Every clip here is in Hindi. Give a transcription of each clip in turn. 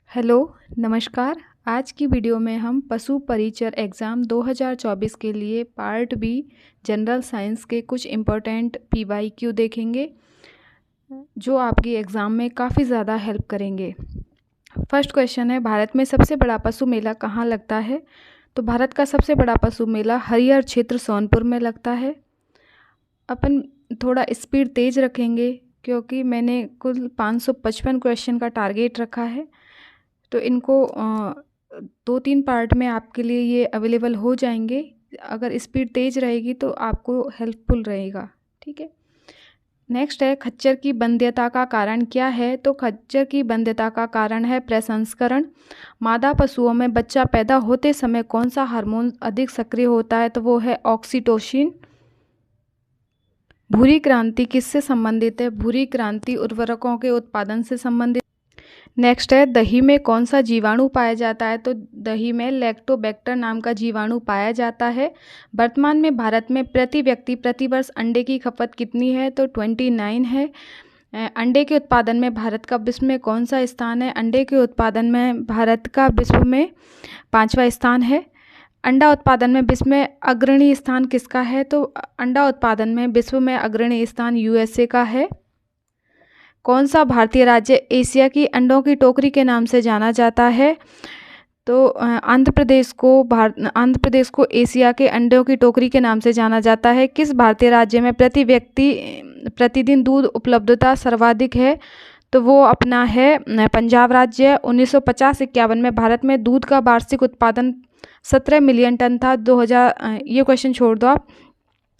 हेलो, नमस्कार। आज की वीडियो में हम पशु परिचर एग्ज़ाम 2024 के लिए पार्ट बी जनरल साइंस के कुछ इम्पोर्टेंट पीवाईक्यू देखेंगे, जो आपकी एग्ज़ाम में काफ़ी ज़्यादा हेल्प करेंगे। फर्स्ट क्वेश्चन है, भारत में सबसे बड़ा पशु मेला कहाँ लगता है? तो भारत का सबसे बड़ा पशु मेला हरिहर क्षेत्र सोनपुर में लगता है। अपन थोड़ा स्पीड तेज़ रखेंगे क्योंकि मैंने कुल 555 क्वेश्चन का टारगेट रखा है, तो इनको 2-3 पार्ट में आपके लिए ये अवेलेबल हो जाएंगे। अगर स्पीड तेज़ रहेगी तो आपको हेल्पफुल रहेगा, ठीक है। नेक्स्ट है, खच्चर की वंध्यता का कारण क्या है? तो खच्चर की वंध्यता का कारण है प्रसंस्करण। मादा पशुओं में बच्चा पैदा होते समय कौन सा हार्मोन अधिक सक्रिय होता है? तो वो है ऑक्सीटोसिन। भूरी क्रांति किससे संबंधित है? भूरी क्रांति उर्वरकों के उत्पादन से संबंधित। नेक्स्ट है, दही में कौन सा जीवाणु पाया जाता है? तो दही में लैक्टोबैक्टर नाम का जीवाणु पाया जाता है। वर्तमान में भारत में प्रति व्यक्ति प्रति वर्ष अंडे की खपत कितनी है? तो 29 है। अंडे के उत्पादन में भारत का विश्व में कौन सा स्थान है? अंडे के उत्पादन में भारत का विश्व में 5वां स्थान है। अंडा उत्पादन में विश्व में अग्रणी स्थान किसका है? तो अंडा उत्पादन में विश्व में अग्रणी स्थान यूएसए का है। कौन सा भारतीय राज्य एशिया की अंडों की टोकरी के नाम से जाना जाता है? तो आंध्र प्रदेश को एशिया के अंडों की टोकरी के नाम से जाना जाता है। किस भारतीय राज्य में प्रति व्यक्ति प्रतिदिन दूध उपलब्धता सर्वाधिक है? तो वो अपना है पंजाब राज्य। 1950-51 में भारत में दूध का वार्षिक उत्पादन 17 मिलियन टन था। 2000 ये क्वेश्चन छोड़ दो आप।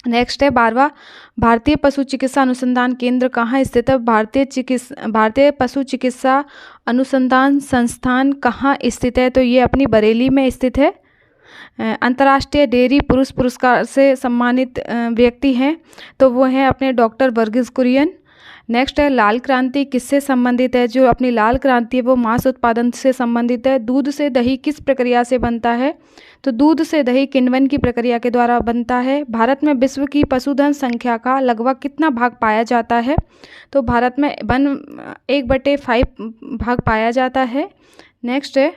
नेक्स्ट है 12वां, भारतीय पशु चिकित्सा अनुसंधान केंद्र कहाँ स्थित है? भारतीय पशु चिकित्सा अनुसंधान संस्थान कहाँ स्थित है? तो ये अपनी बरेली में स्थित है। अंतर्राष्ट्रीय डेयरी पुरुष पुरस्कार से सम्मानित व्यक्ति हैं, तो वो हैं अपने डॉक्टर वर्गीस कुरियन। नेक्स्ट है, लाल क्रांति किससे संबंधित है? जो अपनी लाल क्रांति है वो मांस उत्पादन से संबंधित है। दूध से दही किस प्रक्रिया से बनता है? तो दूध से दही किण्वन की प्रक्रिया के द्वारा बनता है। भारत में विश्व की पशुधन संख्या का लगभग कितना भाग पाया जाता है? तो भारत में 1/5 भाग पाया जाता है। नेक्स्ट है,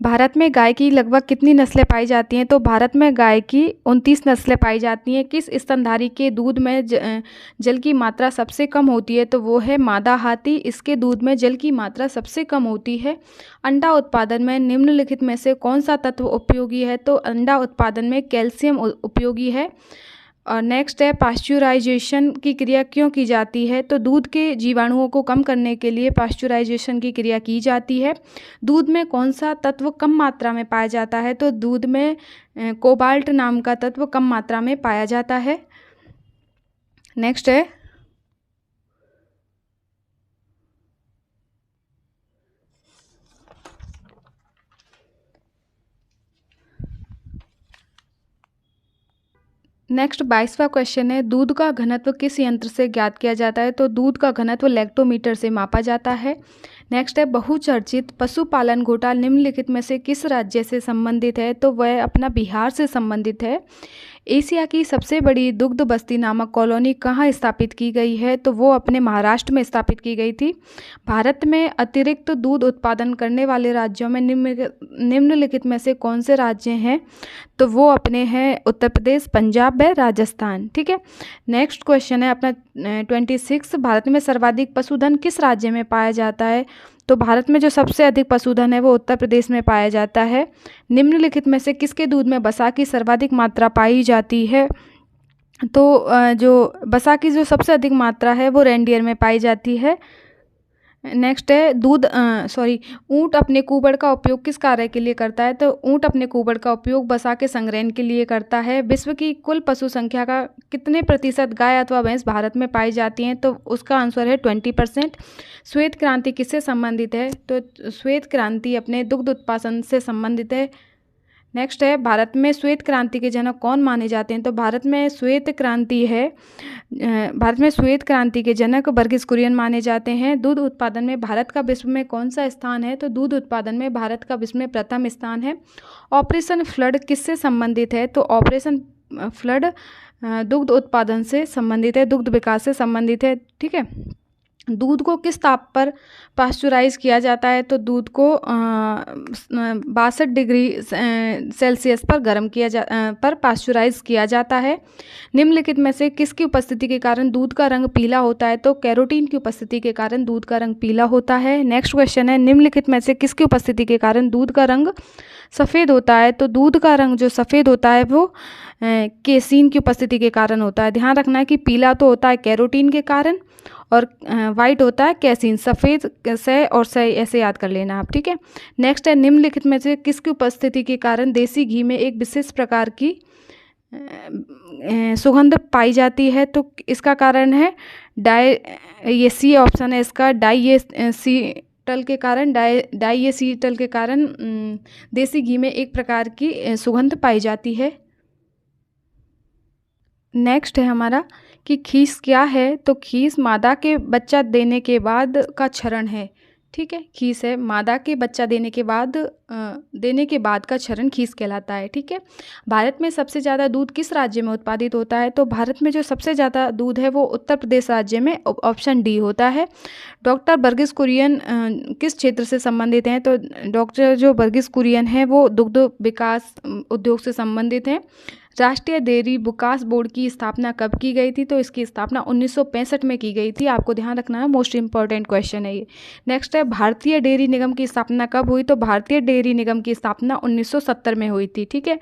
भारत में गाय की लगभग कितनी नस्लें पाई जाती हैं? तो भारत में गाय की 29 नस्लें पाई जाती हैं। किस स्तनधारी के दूध में जल की मात्रा सबसे कम होती है? तो वो है मादा हाथी। इसके दूध में जल की मात्रा सबसे कम होती है। अंडा उत्पादन में निम्नलिखित में से कौन सा तत्व उपयोगी है? तो अंडा उत्पादन में कैल्शियम उपयोगी है। और नेक्स्ट है, पाश्चुराइजेशन की क्रिया क्यों की जाती है? तो दूध के जीवाणुओं को कम करने के लिए पाश्चुराइजेशन की क्रिया की जाती है। दूध में कौन सा तत्व कम मात्रा में पाया जाता है? तो दूध में कोबाल्ट नाम का तत्व कम मात्रा में पाया जाता है। नेक्स्ट है, नेक्स्ट 22वां क्वेश्चन है, दूध का घनत्व किस यंत्र से ज्ञात किया जाता है? तो दूध का घनत्व लैक्टोमीटर से मापा जाता है। नेक्स्ट है, बहुचर्चित पशुपालन घोटाला निम्नलिखित में से किस राज्य से संबंधित है? तो वह अपना बिहार से संबंधित है। एशिया की सबसे बड़ी दुग्ध बस्ती नामक कॉलोनी कहाँ स्थापित की गई है? तो वो अपने महाराष्ट्र में स्थापित की गई थी। भारत में अतिरिक्त दूध उत्पादन करने वाले राज्यों में निम्नलिखित में से कौन से राज्य हैं? तो वो अपने हैं उत्तर प्रदेश, पंजाब व राजस्थान, ठीक है। नेक्स्ट क्वेश्चन है अपना 26, भारत में सर्वाधिक पशुधन किस राज्य में पाया जाता है? तो भारत में जो सबसे अधिक पशुधन है वो उत्तर प्रदेश में पाया जाता है। निम्नलिखित में से किसके दूध में वसा की सर्वाधिक मात्रा पाई जाती है? तो जो वसा की जो सबसे अधिक मात्रा है वो रेंडियर में पाई जाती है। नेक्स्ट है, ऊंट अपने कुबड़ का उपयोग किस कार्य के लिए करता है? तो ऊंट अपने कुबड़ का उपयोग वसा के संग्रहण के लिए करता है। विश्व की कुल पशु संख्या का कितने प्रतिशत गाय अथवा भैंस भारत में पाई जाती हैं? तो उसका आंसर है 20%। श्वेत क्रांति किससे संबंधित है? तो श्वेत क्रांति अपने दुग्ध उत्पादन से संबंधित है। नेक्स्ट है, भारत में श्वेत क्रांति के जनक कौन माने जाते हैं? तो भारत में श्वेत क्रांति के जनक वर्गीस कुरियन माने जाते हैं। दूध उत्पादन में भारत का विश्व में कौन सा स्थान है? तो दूध उत्पादन में भारत का विश्व में प्रथम स्थान है। ऑपरेशन फ्लड किससे संबंधित है? तो ऑपरेशन फ्लड दुग्ध उत्पादन से संबंधित है, दुग्ध विकास से संबंधित है, ठीक है। दूध को किस ताप पर पास्चुराइज किया जाता है? तो दूध को 62 डिग्री सेल्सियस पर पर पास्चुराइज किया जाता है। निम्नलिखित में से किसकी उपस्थिति के कारण दूध का रंग पीला होता है? तो कैरोटीन की उपस्थिति के कारण दूध का रंग पीला होता है। नेक्स्ट क्वेश्चन है, निम्नलिखित में से किसकी उपस्थिति के कारण दूध का रंग सफ़ेद होता है? तो दूध का रंग जो सफ़ेद होता है वो केसीन की उपस्थिति के कारण होता है। ध्यान रखना है कि पीला तो होता है कैरोटीन के कारण और वाइट होता है कैसीन। सफ़ेद से और से ऐसे याद कर लेना आप, ठीक है। नेक्स्ट है, निम्नलिखित में से किसकी उपस्थिति के कारण देसी घी में एक विशेष प्रकार की सुगंध पाई जाती है? तो इसका कारण है ये सी ऑप्शन है इसका, डाइएसीटल के कारण डाइएसीटल के कारण देसी घी में एक प्रकार की सुगंध पाई जाती है। नेक्स्ट है हमारा कि खीस क्या है? तो खीस मादा के बच्चा देने के बाद का क्षरण है, ठीक है। खीस है मादा के बच्चा देने के बाद का क्षरण खीस कहलाता है, ठीक है। भारत में सबसे ज़्यादा दूध किस राज्य में उत्पादित होता है? तो भारत में जो सबसे ज़्यादा दूध है वो उत्तर प्रदेश राज्य में, ऑप्शन डी होता है। डॉक्टर वर्गीस कुरियन किस क्षेत्र से संबंधित हैं? तो डॉक्टर जो वर्गीस कुरियन है वो दुग्ध विकास उद्योग से संबंधित हैं। राष्ट्रीय डेयरी विकास बोर्ड की स्थापना कब की गई थी? तो इसकी स्थापना 1965 में की गई थी। आपको ध्यान रखना है, मोस्ट इंपॉर्टेंट क्वेश्चन है ये। नेक्स्ट है, भारतीय डेयरी निगम की स्थापना कब हुई? तो भारतीय डेयरी निगम की स्थापना 1970 में हुई थी, ठीक है।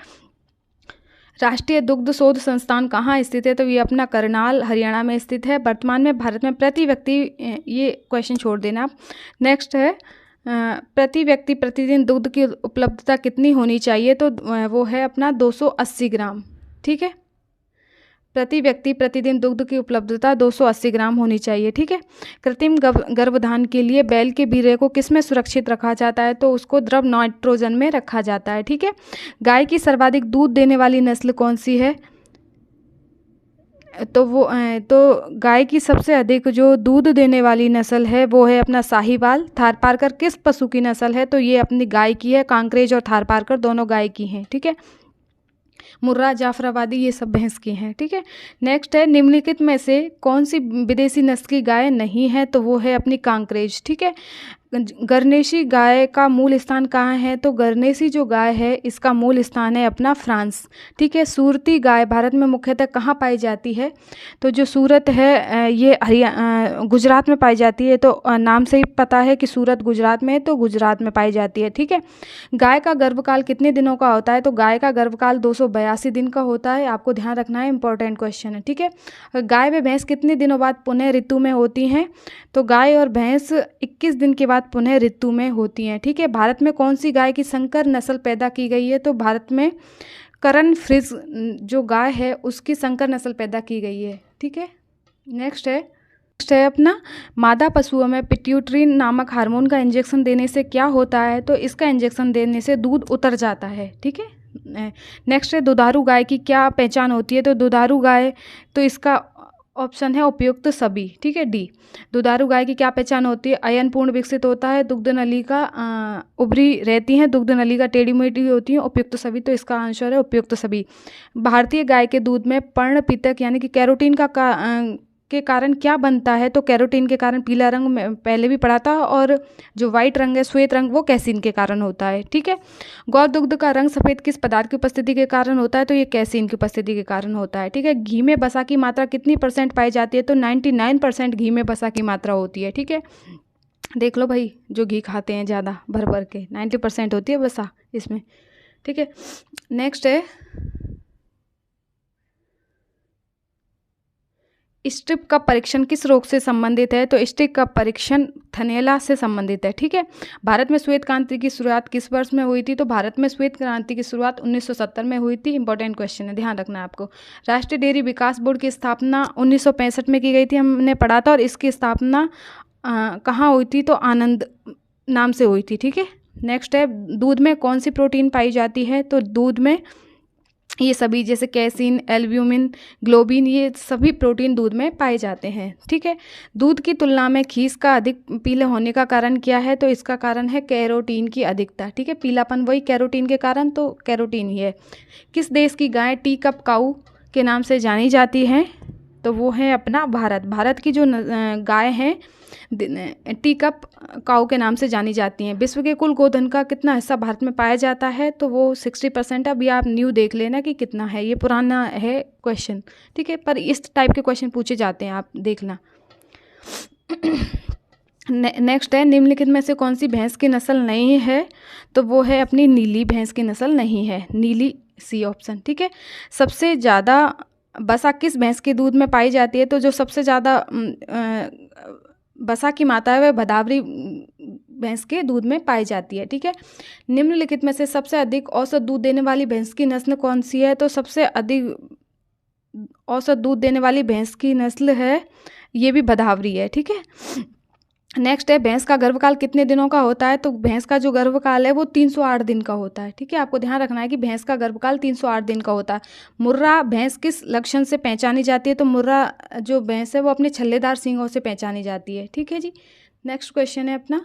राष्ट्रीय दुग्ध शोध संस्थान कहाँ स्थित है? तो ये अपना करनाल हरियाणा में स्थित है। वर्तमान में भारत में प्रति व्यक्ति, ये क्वेश्चन छोड़ देना आप। नेक्स्ट है, प्रति व्यक्ति प्रतिदिन दुग्ध की उपलब्धता कितनी होनी चाहिए? तो वो है अपना 280 ग्राम, ठीक है। प्रति व्यक्ति प्रतिदिन दुग्ध की उपलब्धता 280 ग्राम होनी चाहिए, ठीक है। कृत्रिम गर्भधान के लिए बैल के वीर्य को किस में सुरक्षित रखा जाता है? तो उसको द्रव नाइट्रोजन में रखा जाता है, ठीक है। गाय की सर्वाधिक दूध देने वाली नस्ल कौन सी है? तो गाय की सबसे अधिक जो दूध देने वाली नस्ल है वो है अपना साहीवाल। थारपारकर किस पशु की नस्ल है? तो ये अपनी गाय की है। कांकरेज और थारपारकर दोनों गाय की हैं, ठीक है। मुर्रा, जाफराबादी ये सब भैंस की हैं, ठीक है। नेक्स्ट है, निम्नलिखित में से कौन सी विदेशी नस्ल की गाय नहीं है? तो वो है अपनी कांकरेज, ठीक है। गरनेशी गाय का मूल स्थान कहाँ है? तो गरनेशी जो गाय है इसका मूल स्थान है अपना फ्रांस, ठीक है। सूरती गाय भारत में मुख्यतः कहाँ पाई जाती है? तो जो सूरत है ये गुजरात में पाई जाती है। तो नाम से ही पता है कि सूरत गुजरात में है, तो गुजरात में पाई जाती है, ठीक है। गाय का गर्भकाल कितने दिनों का होता है? तो गाय का गर्भकाल 282 दिन का होता है। आपको ध्यान रखना है, इंपॉर्टेंट क्वेश्चन है, ठीक है। गाय व भैंस कितने दिनों बाद पुनः ऋतु में होती हैं? तो गाय और भैंस 21 दिन के बाद पुनः ऋतु में होती हैं, ठीक है। भारत में कौन सी गाय की संकर नस्ल पैदा की गई है? तो भारत में करण फ्रिज जो गाय है उसकी संकर नस्ल पैदा की गई है, ठीक है। नेक्स्ट है अपना, मादा पशुओं में पिट्यूटरी नामक हार्मोन का इंजेक्शन देने से क्या होता है? तो इसका इंजेक्शन देने से दूध उतर जाता है, ठीक है। नेक्स्ट है, दुधारू गाय की क्या पहचान होती है? तो दुधारू गाय, तो इसका ऑप्शन है उपयुक्त सभी, ठीक है, डी। दुधारू गाय की क्या पहचान होती है? अयन पूर्ण विकसित होता है, दुग्ध नली का उभरी रहती हैं, दुग्ध नली का टेढ़ी मेढ़ी होती है, उपयुक्त सभी। तो इसका आंसर है उपयुक्त सभी। भारतीय गाय के दूध में पर्णपितक यानी कि कैरोटीन के कारण क्या बनता है? तो कैरोटीन के कारण पीला रंग में पहले भी पढ़ा था, और जो वाइट रंग है श्वेत रंग वो कैसीन के कारण होता है, ठीक है। गौ दुग्ध का रंग सफ़ेद किस पदार्थ की उपस्थिति के कारण होता है? तो ये कैसीन की उपस्थिति के कारण होता है, ठीक है। घी में वसा की मात्रा कितनी % पाई जाती है? तो 99% घी में वसा की मात्रा होती है, ठीक है। देख लो भाई, जो घी खाते हैं ज़्यादा भर भर के 90% होती है वसा इसमें, ठीक है। नेक्स्ट है, स्ट्रिप का परीक्षण किस रोग से संबंधित है? तो स्ट्रिप का परीक्षण थनैला से संबंधित है, ठीक है। भारत में श्वेत क्रांति की शुरुआत किस वर्ष में हुई थी? तो भारत में श्वेत क्रांति की शुरुआत 1970 में हुई थी। इंपॉर्टेंट क्वेश्चन है, ध्यान रखना है आपको। राष्ट्रीय डेयरी विकास बोर्ड की स्थापना 1965 में की गई थी, हमने पढ़ा था। और इसकी स्थापना कहाँ हुई थी? तो आनंद नाम से हुई थी, ठीक है। नेक्स्ट है, दूध में कौन सी प्रोटीन पाई जाती है? तो दूध में ये सभी, जैसे कैसीन, एल्ब्यूमिन, ग्लोबिन, ये सभी प्रोटीन दूध में पाए जाते हैं, ठीक है। दूध की तुलना में खीस का अधिक पीले होने का कारण क्या है? तो इसका कारण है कैरोटीन की अधिकता, ठीक है। पीलापन वही कैरोटीन के कारण, तो कैरोटीन ही है। किस देश की गाय टी कप काऊ के नाम से जानी जाती है? तो वो है अपना भारत। भारत की जो गाय हैं टी कप काऊ के नाम से जानी जाती हैं। विश्व के कुल गोधन का कितना हिस्सा भारत में पाया जाता है, तो वो 60%। अभी आप न्यू देख लेना कि कितना है, ये पुराना है क्वेश्चन, ठीक है, पर इस टाइप के क्वेश्चन पूछे जाते हैं, आप देखना। नेक्स्ट है, निम्नलिखित में से कौन सी भैंस की नस्ल नहीं है, तो वो है अपनी नीली भैंस की नस्ल नहीं है, नीली, सी ऑप्शन, ठीक है। सबसे ज़्यादा बसा किस भैंस के दूध में पाई जाती है, तो जो सबसे ज़्यादा बसा की मात्रा है वह भदावरी भैंस के दूध में पाई जाती है, ठीक है। निम्नलिखित में से सबसे अधिक औसत दूध देने वाली भैंस की नस्ल कौन सी है, तो सबसे अधिक औसत दूध देने वाली भैंस की नस्ल है, ये भी भदावरी है, ठीक है। नेक्स्ट है, भैंस का गर्भकाल कितने दिनों का होता है, तो भैंस का जो गर्भकाल है वो 308 दिन का होता है, ठीक है। आपको ध्यान रखना है कि भैंस का गर्भकाल 308 दिन का होता है। मुर्रा भैंस किस लक्षण से पहचानी जाती है, तो मुर्रा जो भैंस है वो अपने छल्लेदार सींगों से पहचानी जाती है, ठीक है जी। नेक्स्ट क्वेश्चन है अपना,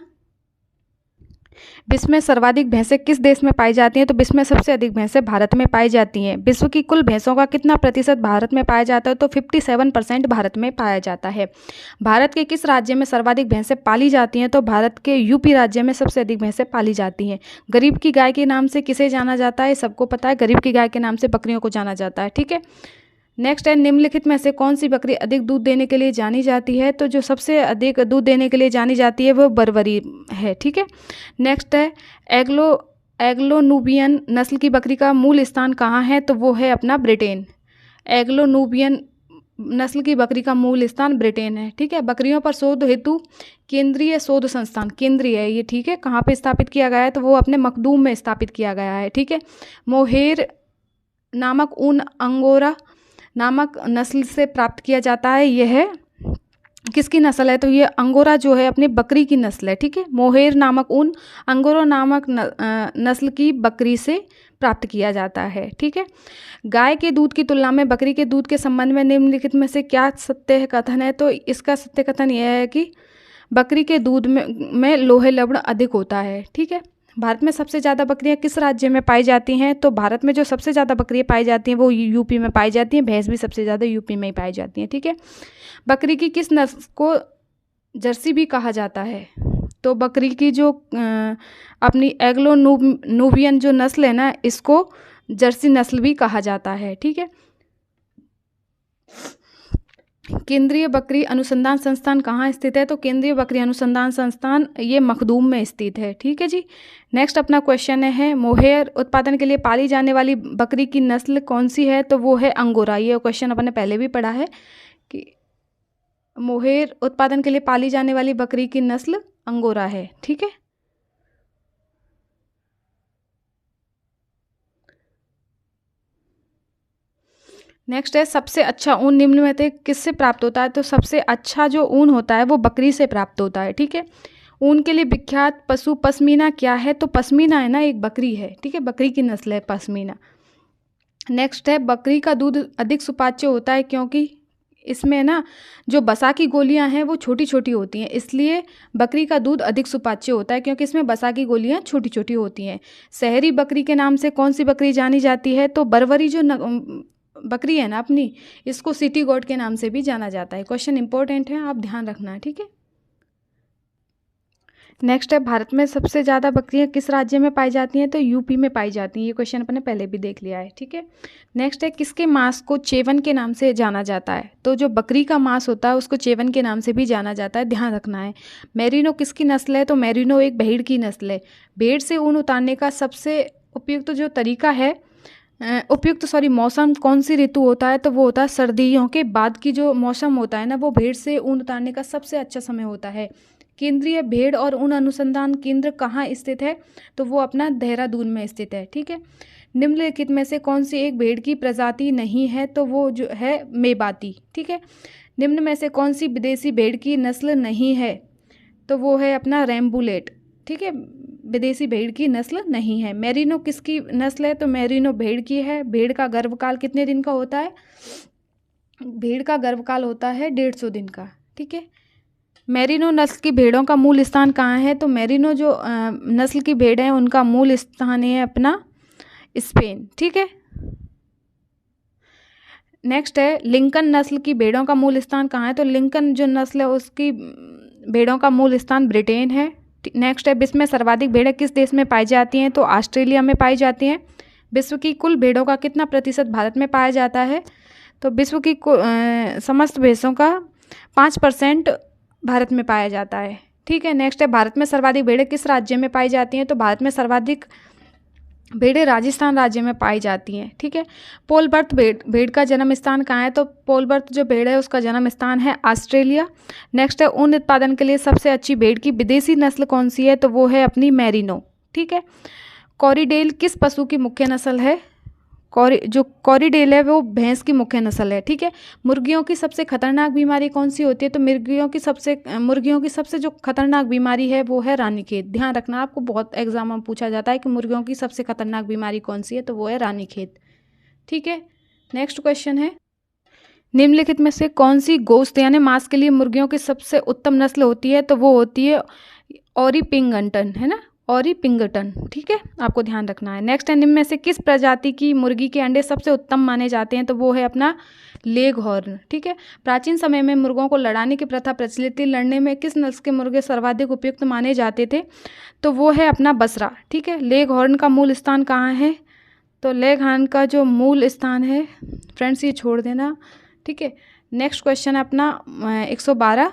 विश्व में सर्वाधिक भैंसें किस देश में पाई जाती हैं, तो विश्व में सबसे अधिक भैंसें भारत में पाई जाती हैं। विश्व की कुल भैंसों का कितना प्रतिशत भारत में पाया जाता है, तो 57% भारत में पाया जाता है। भारत के किस राज्य में सर्वाधिक भैंसें पाली जाती हैं, तो भारत के यूपी राज्य में सबसे अधिक भैंसें पाली जाती हैं। गरीब की गाय के नाम से किसे जाना जाता है, सबको पता है, गरीब की गाय के नाम से बकरियों को जाना जाता है, ठीक है। नेक्स्ट है, निम्नलिखित में से कौन सी बकरी अधिक दूध देने के लिए जानी जाती है, तो जो सबसे अधिक दूध देने के लिए जानी जाती है वो बरबरी है, ठीक है। नेक्स्ट है, एग्लो नूबियन नस्ल की बकरी का मूल स्थान कहाँ है, तो वो है अपना ब्रिटेन। एग्लो नूबियन नस्ल की बकरी का मूल स्थान ब्रिटेन है, ठीक है। बकरियों पर शोध हेतु केंद्रीय शोध संस्थान, केंद्रीय है ये, ठीक है, कहाँ पे स्थापित किया गया है, तो वो अपने मखदूम में स्थापित किया गया है, ठीक है। मोहेर नामक ऊन अंगोरा नामक नस्ल से प्राप्त किया जाता है। यह किसकी नस्ल है, तो ये अंगोरा जो है अपनी बकरी की नस्ल है, ठीक है। मोहेर नामक ऊन अंगोरा नामक नस्ल की बकरी से प्राप्त किया जाता है, ठीक है। गाय के दूध की तुलना में बकरी के दूध के संबंध में निम्नलिखित में से क्या सत्य कथन है, तो इसका सत्य कथन यह है कि बकरी के दूध में लोहे लवण अधिक होता है, ठीक है। भारत में सबसे ज़्यादा बकरियां किस राज्य में पाई जाती हैं, तो भारत में जो सबसे ज़्यादा बकरियां पाई जाती हैं वो यूपी में पाई जाती हैं। भैंस भी सबसे ज़्यादा यूपी में ही पाई जाती हैं, ठीक है। बकरी की किस नस्ल को जर्सी भी कहा जाता है, तो बकरी की जो अपनी एग्लो नूबियन जो नस्ल है ना, इसको जर्सी नस्ल भी कहा जाता है, ठीक है। केंद्रीय बकरी अनुसंधान संस्थान कहाँ स्थित है, तो केंद्रीय बकरी अनुसंधान संस्थान ये मखदूम में स्थित है, ठीक है जी। नेक्स्ट अपना क्वेश्चन है, मोहेर उत्पादन के लिए पाली जाने वाली बकरी की नस्ल कौन सी है, तो वो है अंगोरा। ये क्वेश्चन अपन ने पहले भी पढ़ा है कि मोहेर उत्पादन के लिए पाली जाने वाली बकरी की नस्ल अंगोरा है, ठीक है। नेक्स्ट है, सबसे अच्छा ऊन निम्न में से किससे प्राप्त होता है, तो सबसे अच्छा जो ऊन होता है वो बकरी से प्राप्त होता है, ठीक है। ऊन के लिए विख्यात पशु पश्मीना क्या है, तो पश्मीना है ना एक बकरी है, ठीक है, बकरी की नस्ल है पश्मीना। नेक्स्ट है, बकरी का दूध अधिक सुपाच्य होता है क्योंकि इसमें ना जो बसा की गोलियां हैं वो छोटी छोटी होती हैं, इसलिए बकरी का दूध अधिक सुपाच्य होता है क्योंकि इसमें बसा की गोलियां छोटी छोटी होती हैं। शहरी बकरी के नाम से कौन सी बकरी जानी जाती है, तो बरबरी जो बकरी है ना अपनी, इसको सिटी गोट के नाम से भी जाना जाता है। क्वेश्चन इंपॉर्टेंट है, आप ध्यान रखना है, ठीक है। नेक्स्ट है, भारत में सबसे ज़्यादा बकरियां किस राज्य में पाई जाती हैं, तो यूपी में पाई जाती हैं। ये क्वेश्चन अपन ने पहले भी देख लिया है, ठीक है। नेक्स्ट है, किसके मांस को चेवन के नाम से जाना जाता है, तो जो बकरी का मांस होता है उसको चेवन के नाम से भी जाना जाता है, ध्यान रखना है। मेरिनो किसकी नस्ल है, तो मेरिनो एक भेड़ की नस्ल है। भेड़ से ऊन उतारने का सबसे उपयुक्त जो तरीका है, मौसम कौन सी ऋतु होता है, तो वो होता है सर्दियों के बाद की जो मौसम होता है ना, वो भेड़ से ऊन उतारने का सबसे अच्छा समय होता है। केंद्रीय भेड़ और ऊन अनुसंधान केंद्र कहाँ स्थित है, तो वो अपना देहरादून में स्थित है, ठीक है। निम्नलिखित में से कौन सी एक भेड़ की प्रजाति नहीं है, तो वो जो है मेवाती, ठीक है। निम्न में से कौन सी विदेशी भेड़ की नस्ल नहीं है, तो वो है अपना रैम्बुलेट, ठीक है, विदेशी भेड़ की नस्ल नहीं है। मेरिनो किसकी नस्ल है, तो मेरिनो भेड़ की है। भेड़ का गर्भकाल कितने दिन का होता है, भेड़ का गर्भकाल होता है 150 दिन का, ठीक है। मेरिनो नस्ल की भेड़ों का मूल स्थान कहाँ है, तो मेरिनो जो नस्ल की भेड़ है उनका मूल स्थान है अपना स्पेन, ठीक है। नेक्स्ट है लिंकन नस्ल की भेड़ों का मूल स्थान कहाँ है, तो लिंकन जो नस्ल है उसकी भेड़ों का मूल स्थान ब्रिटेन है। नेक्स्ट है विश्व में सर्वाधिक भेड़ें किस देश में पाई जाती हैं, तो ऑस्ट्रेलिया में पाई जाती हैं। विश्व की कुल भेड़ों का कितना प्रतिशत भारत में पाया जाता है, तो विश्व की समस्त भैंसों का 5% भारत में पाया जाता है। ठीक है, नेक्स्ट है भारत में सर्वाधिक भेड़ें किस राज्य में पाई जाती हैं, तो भारत में सर्वाधिक भेड़ें राजस्थान राज्य में पाई जाती हैं। ठीक है, पोलबर्थ भेड़ का जन्म स्थान कहाँ है, तो पोलबर्थ जो भेड़ है उसका जन्म स्थान है ऑस्ट्रेलिया। नेक्स्ट है ऊन उत्पादन के लिए सबसे अच्छी भेड़ की विदेशी नस्ल कौन सी है, तो वो है अपनी मैरिनो। ठीक है, कॉरीडेल किस पशु की मुख्य नस्ल है, जो कॉरीडेल है वो भैंस की मुख्य नस्ल है। ठीक है, मुर्गियों की सबसे खतरनाक बीमारी कौन सी होती है, तो मुर्गियों की सबसे जो खतरनाक बीमारी है वो है रानीखेत। ध्यान रखना, आपको बहुत एग्जाम में पूछा जाता है कि मुर्गियों की सबसे खतरनाक बीमारी कौन सी है, तो वो है रानीखेत। ठीक है, नेक्स्ट क्वेश्चन है निम्नलिखित में से कौन सी गोश्त यानी मांस के लिए मुर्गियों की सबसे उत्तम नस्ल होती है, तो वो होती है ओरीपिंगटन, है ना, ओरीपिंगटन। ठीक है, आपको ध्यान रखना है। नेक्स्ट है निम्न में से किस प्रजाति की मुर्गी के अंडे सबसे उत्तम माने जाते हैं, तो वो है अपना लेग हॉर्न। ठीक है, प्राचीन समय में मुर्गों को लड़ाने की प्रथा प्रचलित थी। लड़ने में किस नस्ल के मुर्गे सर्वाधिक उपयुक्त माने जाते थे, तो वो है अपना बसरा। ठीक है, लेग हॉर्न का मूल स्थान कहाँ है, तो लेग हॉर्न का जो मूल स्थान है, फ्रेंड्स ये छोड़ देना। ठीक है, नेक्स्ट क्वेश्चन है अपना 112,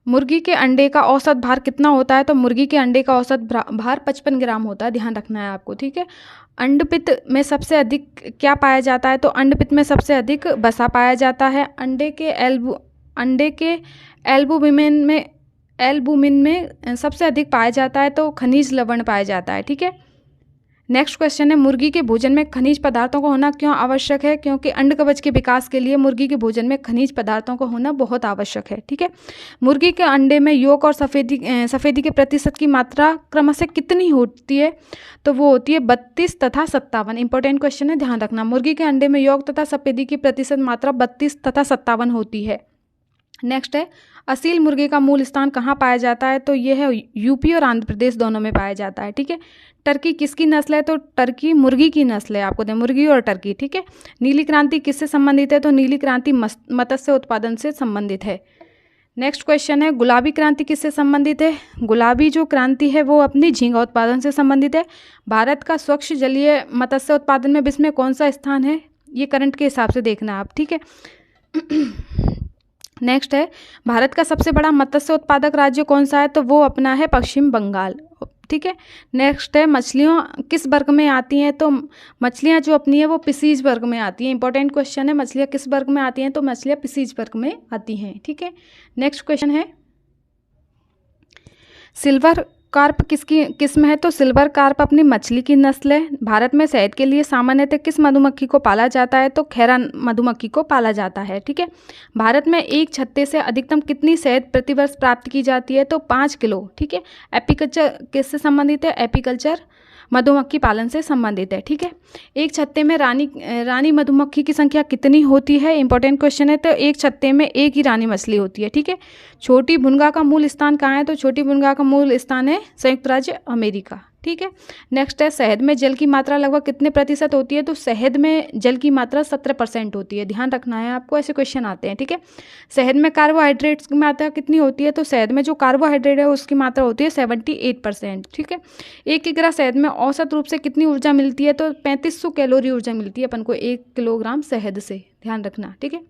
मुर्गी के अंडे का औसत भार कितना होता है, तो मुर्गी के अंडे का औसत भार 55 ग्राम होता है। ध्यान रखना है आपको। ठीक है, अंडपित में सबसे अधिक क्या पाया जाता है, तो अंडपित में सबसे अधिक वसा पाया जाता है। अंडे के एल्बुमिन में सबसे अधिक पाया जाता है, तो खनिज लवण पाया जाता है। ठीक है, नेक्स्ट क्वेश्चन है मुर्गी के भोजन में खनिज पदार्थों का होना क्यों आवश्यक है, क्योंकि अंडकवच के विकास के लिए मुर्गी के भोजन में खनिज पदार्थों का होना बहुत आवश्यक है। ठीक है, मुर्गी के अंडे में योक और सफ़ेदी के प्रतिशत की मात्रा क्रमशः कितनी होती है, तो वो होती है 32 तथा 57। इंपॉर्टेंट क्वेश्चन है, ध्यान रखना। मुर्गी के अंडे में योक तथा सफ़ेदी की प्रतिशत मात्रा 32 तथा 57 होती है। नेक्स्ट है असील मुर्गे का मूल स्थान कहाँ पाया जाता है, तो ये है यूपी और आंध्र प्रदेश दोनों में पाया जाता है। ठीक है, टर्की किसकी नस्ल है, तो टर्की मुर्गी की नस्ल है, आपको दें मुर्गी और टर्की। ठीक है, नीली क्रांति किससे संबंधित है, तो नीली क्रांति मत्स्य उत्पादन से संबंधित है। नेक्स्ट क्वेश्चन है गुलाबी क्रांति किससे संबंधित है, गुलाबी जो क्रांति है वो अपनी झींगा उत्पादन से संबंधित है। भारत का स्वच्छ जलीय मत्स्य उत्पादन में विश्व में कौन सा स्थान है, ये करंट के हिसाब से देखना आप। ठीक है, नेक्स्ट है भारत का सबसे बड़ा मत्स्य उत्पादक राज्य कौन सा है, तो वो अपना है पश्चिम बंगाल। ठीक है, नेक्स्ट है मछलियों किस वर्ग में आती हैं, तो मछलियाँ जो अपनी है वो पिसीज वर्ग में आती हैं। इंपॉर्टेंट क्वेश्चन है, मछलियाँ किस वर्ग में आती हैं, तो मछलियाँ पिसीज वर्ग में आती हैं। ठीक है, नेक्स्ट क्वेश्चन है सिल्वर कार्प किसकी किस्म है, तो सिल्वर कार्प अपनी मछली की नस्ल है। भारत में शहद के लिए सामान्यतः किस मधुमक्खी को पाला जाता है, तो खैरा मधुमक्खी को पाला जाता है। ठीक है, भारत में एक छत्ते से अधिकतम कितनी शहद प्रतिवर्ष प्राप्त की जाती है, तो 5 किलो। ठीक है, एपीकल्चर किससे संबंधित है, एपीकल्चर मधुमक्खी पालन से संबंधित है। ठीक है, एक छत्ते में रानी मधुमक्खी की संख्या कितनी होती है, इंपॉर्टेंट क्वेश्चन है, तो एक छत्ते में एक ही रानी मछली होती है। ठीक है, छोटी भुनगा का मूल स्थान कहाँ है, तो छोटी भुनगा का मूल स्थान है संयुक्त राज्य अमेरिका। ठीक है, नेक्स्ट है शहद में जल की मात्रा लगभग कितने प्रतिशत होती है, तो शहद में जल की मात्रा 17% होती है। ध्यान रखना है आपको, ऐसे क्वेश्चन आते हैं। ठीक है, शहद में कार्बोहाइड्रेट्स की मात्रा कितनी होती है, तो शहद में जो कार्बोहाइड्रेट है उसकी मात्रा होती है 78%। ठीक है, 1 किलोग्राम शहद में औसत रूप से कितनी ऊर्जा मिलती है, तो 3500 कैलोरी ऊर्जा मिलती है अपन को 1 किलोग्राम शहद से। ध्यान रखना। ठीक है,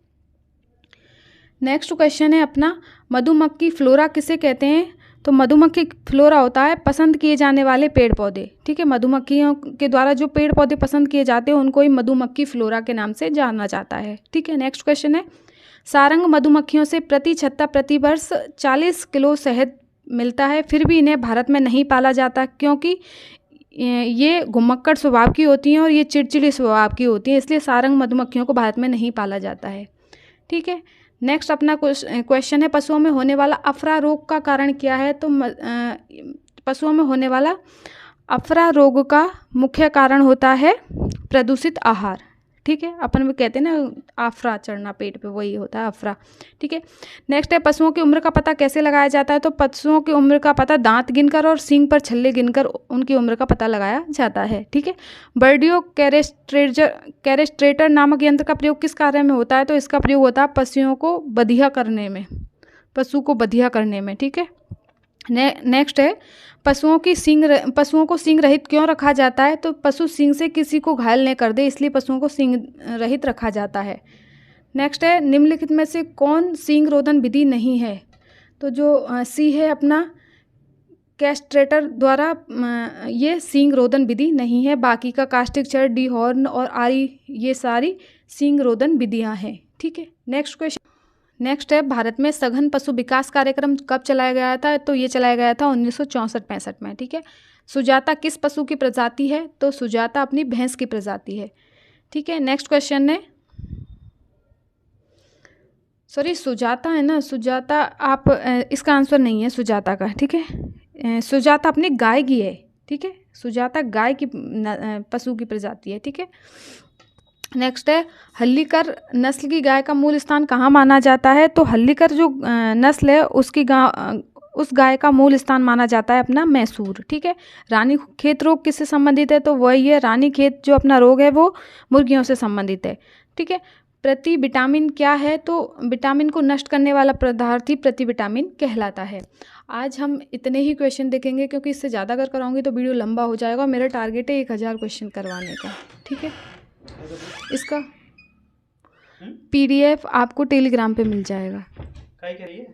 नेक्स्ट क्वेश्चन है अपना मधुमक्खी फ्लोरा किसे कहते हैं, तो मधुमक्खी फ्लोरा होता है पसंद किए जाने वाले पेड़ पौधे। ठीक है, मधुमक्खियों के द्वारा जो पेड़ पौधे पसंद किए जाते हैं उनको ही मधुमक्खी फ्लोरा के नाम से जाना जाता है। ठीक है, नेक्स्ट क्वेश्चन है सारंग मधुमक्खियों से प्रति छत्ता प्रति वर्ष 40 किलो शहद मिलता है, फिर भी इन्हें भारत में नहीं पाला जाता, क्योंकि ये घुमक्कड़ स्वभाव की होती हैं और ये चिड़चिड़ी स्वभाव की होती हैं, इसलिए सारंग मधुमक्खियों को भारत में नहीं पाला जाता है। ठीक है, नेक्स्ट अपना क्वेश्चन है पशुओं में होने वाला अफरा रोग का कारण क्या है, तो पशुओं में होने वाला अफरा रोग का मुख्य कारण होता है प्रदूषित आहार। ठीक है, अपन में कहते हैं ना आफरा चढ़ना पेट पे, वही होता है आफरा। ठीक है, नेक्स्ट है पशुओं की उम्र का पता कैसे लगाया जाता है? तो पशुओं की उम्र का पता दांत गिनकर और सींग पर छल्ले गिनकर उनकी उम्र का पता लगाया जाता है। ठीक है, बर्डियो कैरेस्ट्रेटर नामक यंत्र का प्रयोग किस कार्य में होता है? तो इसका प्रयोग होता है पशुओं को बधिया करने में, पशु को बधिया करने में। ठीक है, नेक्स्ट है पशुओं को सींग रहित क्यों रखा जाता है? तो पशु सींग से किसी को घायल न कर दे, इसलिए पशुओं को सींग रहित रखा जाता है। नेक्स्ट है निम्नलिखित में से कौन सींग रोधन विधि नहीं है? तो जो सी है अपना कैस्ट्रेटर द्वारा ये सींग रोधन विधि नहीं है। बाकी का कास्टिक चर, डी हॉर्न और आरी, ये सारी सींग रोधन विधियाँ हैं। ठीक है, नेक्स्ट क्वेश्चन। नेक्स्ट है भारत में सघन पशु विकास कार्यक्रम कब चलाया गया था? तो ये चलाया गया था 1964-65 में। ठीक है, सुजाता किस पशु की प्रजाति है? तो सुजाता अपनी भैंस की प्रजाति है। ठीक है, नेक्स्ट क्वेश्चन है, सॉरी सुजाता है ना, सुजाता आप इसका आंसर नहीं है सुजाता का। ठीक है, सुजाता अपनी गाय की है। ठीक है, सुजाता गाय की पशु की प्रजाति है। ठीक है, नेक्स्ट है हल्लीकर नस्ल की गाय का मूल स्थान कहाँ माना जाता है? तो हल्लीकर जो नस्ल है उस गाय का मूल स्थान माना जाता है अपना मैसूर। ठीक है, रानी खेत रोग किससे संबंधित है? तो वही है रानी खेत जो अपना रोग है वो मुर्गियों से संबंधित है। ठीक है, प्रति विटामिन क्या है? तो विटामिन को नष्ट करने वाला पदार्थ ही प्रति विटामिन कहलाता है। आज हम इतने ही क्वेश्चन देखेंगे क्योंकि इससे ज़्यादा अगर कराऊंगी तो वीडियो लंबा हो जाएगा। मेरा टारगेट है 1000 क्वेश्चन करवाने का। ठीक है, इसका PDF आपको टेलीग्राम पे मिल जाएगा। क्या कह रही है?